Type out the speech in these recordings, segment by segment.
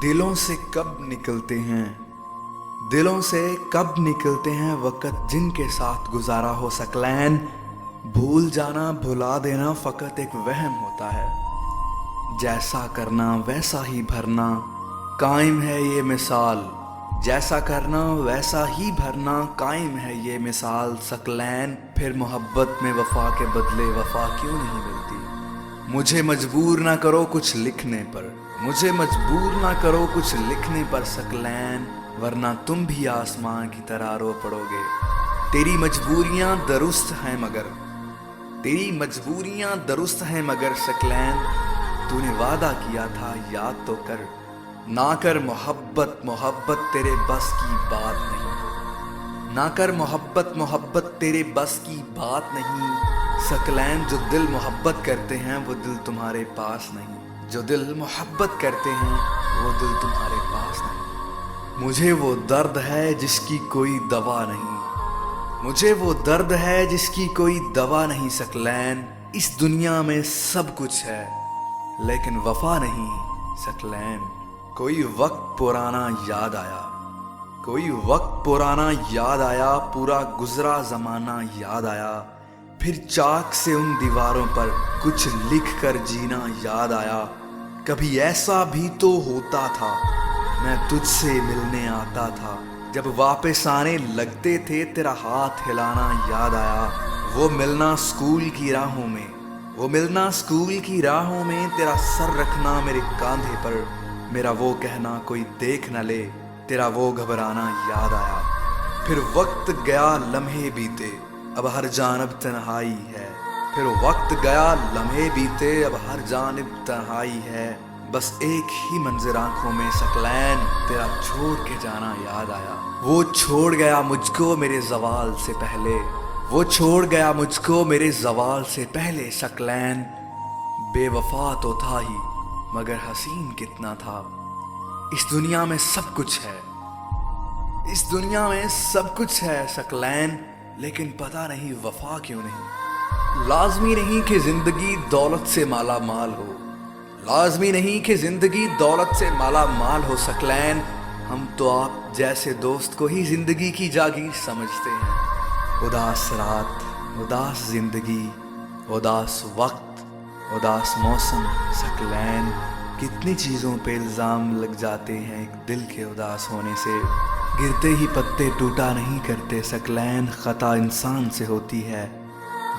दिलों से कब निकलते हैं दिलों से कब निकलते हैं वक़्त जिनके साथ गुजारा हो सकलैन। भूल जाना भुला देना फ़कत एक वहम होता है, जैसा करना वैसा ही भरना कायम है ये मिसाल। जैसा करना वैसा ही भरना कायम है ये मिसाल। सकलैन फिर मोहब्बत में वफ़ा के बदले वफ़ा क्यों नहीं मिलती। मुझे मजबूर ना करो कुछ लिखने पर, मुझे मजबूर ना करो कुछ लिखने पर सकलैन, वरना तुम भी आसमां की तरह रो पड़ोगे। तेरी मजबूरियां दुरुस्त हैं मगर, तेरी मजबूरियां दुरुस्त हैं मगर सकलैन, तूने वादा किया था याद तो कर। ना कर मोहब्बत मोहब्बत तेरे बस की बात नहीं, ना कर मोहब्बत मोहब्बत तेरे बस की बात नहीं। सकलैन जो दिल मोहब्बत करते हैं वो दिल तुम्हारे पास नहीं, जो दिल मोहब्बत करते हैं वो दिल तुम्हारे पास नहीं। मुझे वो दर्द है जिसकी कोई दवा नहीं, मुझे वो दर्द है जिसकी कोई दवा नहीं। सकलैन इस दुनिया में सब कुछ है लेकिन वफा नहीं सकलैन। कोई वक्त पुराना याद आया, कोई वक्त पुराना याद आया, पूरा गुजरा ज़माना याद आया। फिर चाक से उन दीवारों पर कुछ लिख कर जीना याद आया। कभी ऐसा भी तो होता था मैं तुझसे मिलने आता था, जब वापस आने लगते थे तेरा हाथ हिलाना याद आया। वो मिलना स्कूल की राहों में, वो मिलना स्कूल की राहों में, तेरा सर रखना मेरे कांधे पर, मेरा वो कहना कोई देख न ले, तेरा वो घबराना याद आया। फिर वक्त गया लम्हे बीते अब हर जानब तन्हाई है, फिर वक्त गया लम्हे बीते अब हर जानब तन्हाई है। बस एक ही मंजर आंखों में सकलैन, तेरा छोड़ के जाना याद आया। वो छोड़ गया मुझको मेरे ज़वाल से पहले, वो छोड़ गया मुझको मेरे ज़वाल से पहले। सकलैन बेवफा तो था ही मगर हसीन कितना था। इस दुनिया में सब कुछ है, इस दुनिया में सब कुछ है सकलैन, लेकिन पता नहीं वफा क्यों नहीं। लाजमी नहीं कि जिंदगी दौलत से माला माल हो, लाजमी नहीं कि जिंदगी दौलत से माला माल हो सकलैन। हम तो आप जैसे दोस्त को ही जिंदगी की जागीर समझते हैं। उदास रात, उदास जिंदगी, उदास वक्त, उदास मौसम सकलैन, कितनी चीज़ों पे इल्ज़ाम लग जाते हैं एक दिल के उदास होने से। गिरते ही पत्ते टूटा नहीं करते सकलैन, ख़ता इंसान से होती है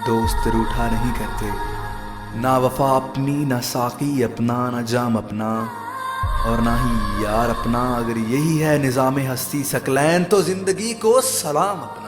दोस्त रूठा नहीं करते। ना वफ़ा अपनी, ना साक़ी अपना, ना जाम अपना और ना ही यार अपना। अगर यही है निज़ाम हस्ती सकलैन तो ज़िंदगी को सलाम अपना।